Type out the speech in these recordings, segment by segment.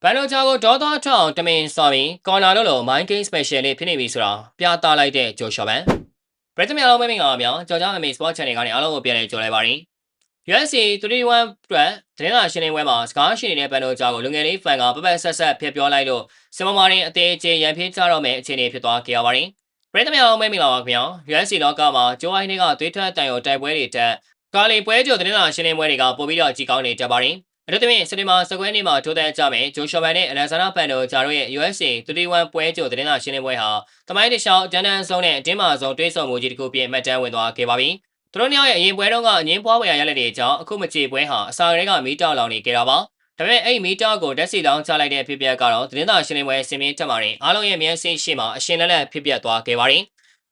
ဘန်ဒိုဂျာကိုဒေါသထောင်တမင်စွာပြီးကော်နာလို့မိုင်းကိန်းစပယ်ရှယ်လေးဖြစ်နေပြီဆိုတာပြသလိုက်တဲ့ဂျိုရှော့ဗန်ပရိသတ်များလုံးမင်္ဂလာပါများကြော်ကြားအမေ Sport Channel ကနေအားလုံးကိုပြန်လည်ကြိုလိုက်ပါရစေ UFC 31အတွက်သတင်းစာရှင်းလင်းပွဲမှာစကားရှိနေတဲ့ဘန်ဒိုဂျာကိုလူငယ်လေးဖန်ကပပဆက်ဆက်ဖျက်ပြောလိုက်လို့စင်မမာရင်အသေးအကျေရန်ပြေးကြတော့မယ်အခြေအနေဖြစ်သွားခဲ့ရပါတယ်ပရိသတ်များလုံးမင်္ဂလာပါခင်ဗျာ UFC လောကမှာဂျိုအိုင်းတွေကသွေးထွက်တန်ရုံတိုက်ပွဲတွေတက်ကာလီပွဲကြိုသတင်းစာရှင်းလင်းပွဲတွေကပို့ပြီးတော့ကြီးကောင်းနေကြပါတယ်အဲ့ဒါတမင်စနေမှာစကွဲနေ့မှာထိုးတဲ့ကြမယ်ဂျိုရှော့ဗန်နဲ့အလက်ဇန္ဒာပန်ဒိုဂျာတို့ရဲ့ UFC 31ပွဲကြိုသတင်းစာရှင်းလင်းပွဲဟာတမိုင်းတစ်လျှောက်အတန်းတန်းဆုံးနဲ့အတင်းမာဆုံးတွေးဆုံမှုကြီးတစ်ခုပြင်မှတ်တမ်းဝင်သွားခဲ့ပါပြီသူတို့နှစ်ယောက်ရဲ့အရင်ပွဲတုန်းကအငင်းပွားဝယ်ရလက်တွေကြောင့်အခုမကြေပွဲဟာအစာကလေးကမီးတောက်လောင်နေကြတာပါဒါပေမဲ့အဲ့မီးတောက်ကိုဓာတ်ဆီလောင်းချလိုက်တဲ့ဖြစ်ပျက်ကတော့သတင်းစာရှင်းလင်းပွဲဆင်မြင့်တက်မှာရင်အားလုံးရဲ့မျက်စိရှိမှအရှင်လက်လက်ဖြစ်ပျက်သွားခဲ့ပါတယ်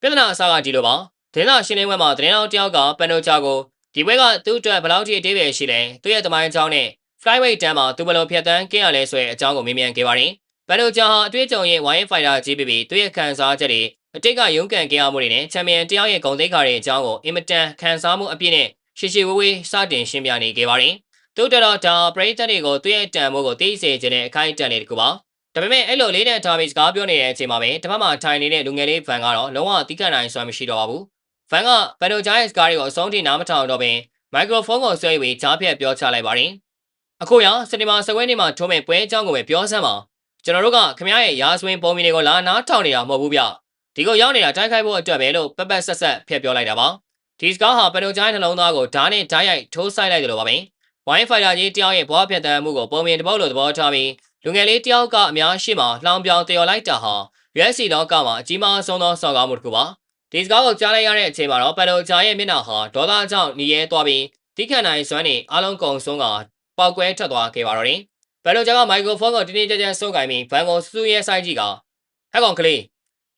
ပြဿနာအစားကဒီလိုပါသတင်းစာရှင်းလင်းပွဲမှာသတင်းတော်တယောက်ကပန်ဒိုဂျာကိုဒီပွဲကသူ့အတွက်ဘယ်လောက်ထိအသေးပဲရှိလဲသူ့ရဲ့တမိုင်းကြောင်းနဲ့flyweight တန်းမှာသူဘယ်လိုဖြတ်တန်းကင်းရလဲဆိုတဲ့အကြောင်းကိုမေးမြန်းခဲ့ပါတယ်။ဘန်ဒိုဂျာဟာအတွေ့အကြုံရဲ့ဝိုင်းဖိုင်တာကြီးပြီးသူ့ရဲ့ခံစားချက်တွေအတိတ်ကရုန်းကန်ကြရမှုတွေနဲ့ချန်ပီယံတယောက်ရဲ့ဂုဏ်သိက္ခာတွေအကြောင်းကိုအင်မတန်ခံစားမှုအပြည့်နဲ့ရှည်ရှည်ဝေးဝေးစတင်ရှင်းပြနေခဲ့ပါတယ်။သူတော်ဒါပရိသတ်တွေကိုသူ့ရဲ့တန်ဖိုးကိုသိစေခြင်းနဲ့အခိုင်အတန့်လေးတကူပါ။ဒါပေမဲ့အဲ့လိုလေးနဲ့ထားပြီးစကားပြောနေတဲ့အချိန်မှာပဲတပတ်မှထိုင်နေတဲ့လူငယ်လေးဗန်ကတော့လုံးဝတိကျနိုင်စွမ်းမရှိတော့ပါဘူး။ဗန်ကဘန်ဒိုဂျာရဲ့စကားတွေကိုအဆုံးထိနားမထောင်တော့ဘဲမိုက်ခရိုဖုန်းကိုဆွဲပြီးကြားဖြတ်ပြောချလိုက်ပါတယ်။အခုရစနေမှာစကွဲနေ့မှာထုံးမဲ့ပွဲအကြောင်းကိုပဲပြောစမ်းပါကျွန်တော်တို့ကခမရရဲ့ရာဇဝင်ပုံမီတွေကိုလာနားထောင်နေတာမဟုတ်ဘူးဗျဒီကိုရောက်နေတာတိုက်ခိုက်ဖို့အတွက်ပဲလို့ပက်ဆက်ဆက်ဖျက်ပြောလိုက်တာပါဒီစကားဟာပန်ဒိုဂျိုင်းနှလုံးသားကိုဓာတ်နဲ့ဓာတ်ရိုက်ထိုးဆိုင်လိုက်တယ်လို့ပါပဲဝိုင်းဖိုင်တာကြီးတယောက်ရဲ့ဘွားဖြတ်တန်းမှုကိုပုံမြင်တပုတ်လိုသဘောထားပြီးလူငယ်လေးတယောက်ကအများရှိမှလှောင်ပြောင်တယော်လိုက်တာဟာ UFC လောကမှာအကြီးမားဆုံးသောစော်ကားမှုတစ်ခုပါဒီစကားကိုကြားလိုက်ရတဲ့အချိန်မှာတော့ပန်ဒိုဂျိုင်းရဲ့မျက်နှာဟာဒေါသကြောင့်ညီရဲသွားပြီးတိခတ်နိုင်စွမ်းနဲ့အားလုံးကုံဆုံးကပေါက်ကွဲထွက်သွားခဲ့ပါတော့တယ်။ဘန်ဒိုဂျာကမိုက်ခရိုဖုန်းကိုတင်းတင်းကြပ်ကြပ်ဆုပ်ကိုင်ပြီးဘန်ကိုစူးရဲဆိုင်ကြည့်ကဟဲ့ကောင်ကလေး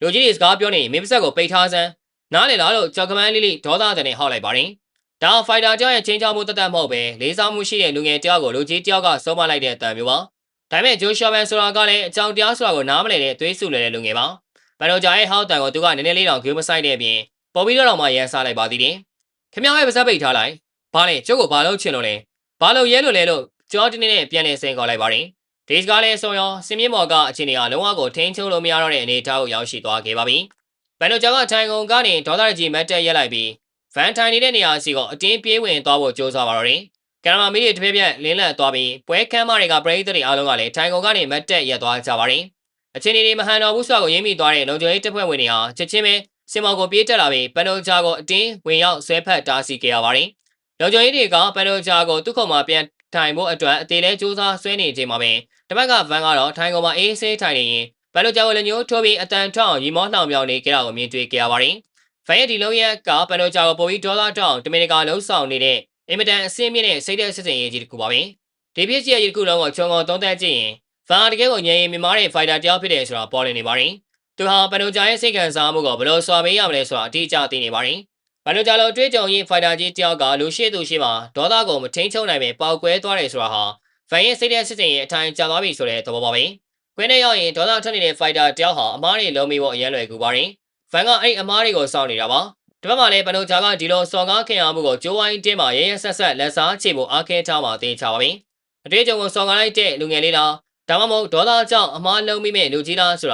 လူကြီးတွေစကားပြောနေမင်းပါဆက်ကိုပိတ်ထားစမ်းနားလေလားလို့ကြောက်ကမန်းလေးလေးဒေါသတဲ့ဟောက်လိုက်ပါတယ်။ဒါဖိုင်တာတယောက်ရဲ့ချင်းချောက်မှုတတ်မဟုတ်ပဲလေးစားမှုရှိတဲ့လူငယ်တယောက်ကိုလူကြီးတယောက်ကဆုံးမလိုက်တဲ့အတန်မျိုးပါ။ဒါပေမဲ့ဂျိုရှော့ဗန်ဆိုတာကလည်းအကြောင်းတရားဆိုတာကိုနားမလည်တဲ့သွေးဆူလွယ်တဲ့လူငယ်ပါ။ဘန်ဒိုဂျာရဲ့ဟောက်တန်ကိုသူကနည်းနည်းလေးတောင်ဂိူးမဆိုင်တဲ့အပြင်ပေါ်ပြီးတော့မှရန်စားလိုက်ပါသေးတယ်။ခင်ဗျားရဲ့ပါဆက်ပိတ်ထားလိုက်။ဘာလဲကျုပ်ကိုဘာလို့ချင်လို့လဲ။ဘာလို့ရဲလို့လဲလို့ကျော်တင်းနဲ့ပြန်လည်ဆင်ခေါ်လိုက်ပါတယ်။ဒီစကားလေးဆိုရောစင်မြင့်မော်ကအခြေအနေကလုံးဝကိုထိန်းချုပ်လို့မရတော့တဲ့အနေအထားကိုရောက်ရှိသွားခဲ့ပါပြီ။ဘန်ဒိုဂျာကထိုင်ကုန်ကနေဒေါသကြီးမတ်တက်ရက်လိုက်ပြီးဗန်ထိုင်နေတဲ့နေရာစီကိုအတင်းပြေးဝင်သွားဖို့ကြိုးစားပါတော့တယ်။ကင်မရာမီတွေတစ်ဖက်ပြက်လင်းလက်သွားပြီးပွဲခန်းမတွေကပရိသတ်တွေအားလုံးကလည်းထိုင်ကုန်ကနေမတ်တက်ရက်သွားကြပါတယ်။အခြေအနေတွေမဟန်တော်ဘူးဆိုတာကိုရင်းမိသွားတဲ့လုံခြုံရေးတပ်ဖွဲ့ဝင်တွေဟာချက်ချင်းပဲစင်မော်ကိုပြေးတက်လာပြီးဘန်ဒိုဂျာကိုအတင်းဝင်ရောက်ဆွဲဖက်တားဆီးခဲ့ရပါတယ်။လုံခြုံရေးတွေကဘန်ဒိုဂျာကိုသူ့ခုံမှာပြန်ထိုင်ဖို့အတွက်အသေးလဲစူးစမ်းဆွဲနေချိန်မှာပဲတပတ်ကဗန်ကတော့ထိုင်ကုန်မှာအေးဆေးထိုင်နေရင်ဘန်ဒိုဂျာကိုလည်းညှိုးထိုးပြီးအတန်ထောင်ရီမောလှောင်ပြောင်းနေကြတာကိုမြင်တွေ့ကြရပါတယ်။ဗန်ရဲ့ဒီလုံးရက်ကဘန်ဒိုဂျာကိုပိုပြီးဒေါ်လာတောင်းတမင်တကာလှုပ်ဆောင်နေတဲ့အင်မတန်အဆင့်မြင့်တဲ့စိတ်သက်စစ်စင်ရေးကြီးတစ်ခုပါပဲ။ဒီဖြစ်ရဲ့ဒီခုလုံးကိုခြုံငုံသုံးသပ်ကြည့်ရင်ဗန်တကယ်ကိုညင်ရင်မြမားတဲ့ဖိုင်တာတယောက်ဖြစ်တယ်ဆိုတာပေါ်လွင်နေပါတယ်။သူဟာဘန်ဒိုဂျာရဲ့စိတ်ခံစားမှုကိုဘယ်လိုစွာပေးရမလဲဆိုတာအတိအကျသိနေပါတယ်။ဘန်ဒိုဂျာလိုတွေးကြုံရင်ဖိုင်တာကြီးတယောက်ကလူရှိသူရှိမှဒေါသကိုမထိန်ချုံနိုင်ပဲပေါက်ကွဲသွားတယ်ဆိုတာဟာဗန်ရဲ့စိတ်တဲ့စစ်စင်ရဲ့အထိုင်ကျသွားပြီဆိုတဲ့သဘောပါပဲ။ခွင်းနဲ့ရောက်ရင်ဒေါသထွက်နေတဲ့ဖိုင်တာတယောက်ဟာအမားတွေလုံးပြီးဖို့အရန်လွယ်ကူပါတယ်။ဗန်ကအဲ့အမားတွေကိုစောင့်နေတာပါ။ဒီဘက်မှာလည်းဘန်ဒိုဂျာကဒီလိုစော်ကားခင်အားမှုကိုဂျိုးဝိုင်းတင်းမှာရဲရဲဆက်ဆက်လက်စားချေဖို့အားခဲထားမှသိချပါပြီ။အတွေ့အကြုံကိုစော်ကားလိုက်တဲ့လူငယ်လေးလားဒါမှမဟုတ်ဒေါသကြောင့်အမားလုံးပြီးမဲ့လူကြီးလားဆိုတာ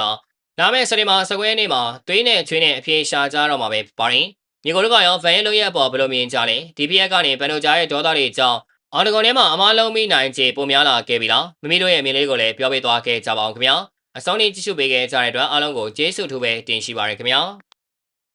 လာမယ့်စနေမှာစကွဲနေ့မှာသွေးနဲ့ချွေးနဲ့အပြေရှာကြတော့မှာပဲပါတယ်။ညီကိုတို့ကရောဗန်ရဲ့လုပ်ရက်ပေါ်ဘယ်လိုမြင်ကြလဲ။ဒီပြက်ကနေဘန်ဒိုဂျာရဲ့ဒေါသတွေကြောင့်အော်တကွန်ထဲမှာအမားလုံးပြီးနိုင်ချေပုံများလာခဲ့ပြီလားမမီတို့ရဲ့မြင်လေးကိုလည်းပြောပေးသွားခဲ့ကြပါအောင်ခင်ဗျာအစောင်းနေ့ကြည့်ရှုပေးခဲ့ကြတဲ့အတွက်အားလုံးကိုကျေးဇူးထူးပဲတင်ရှိပါရခင်ဗျာ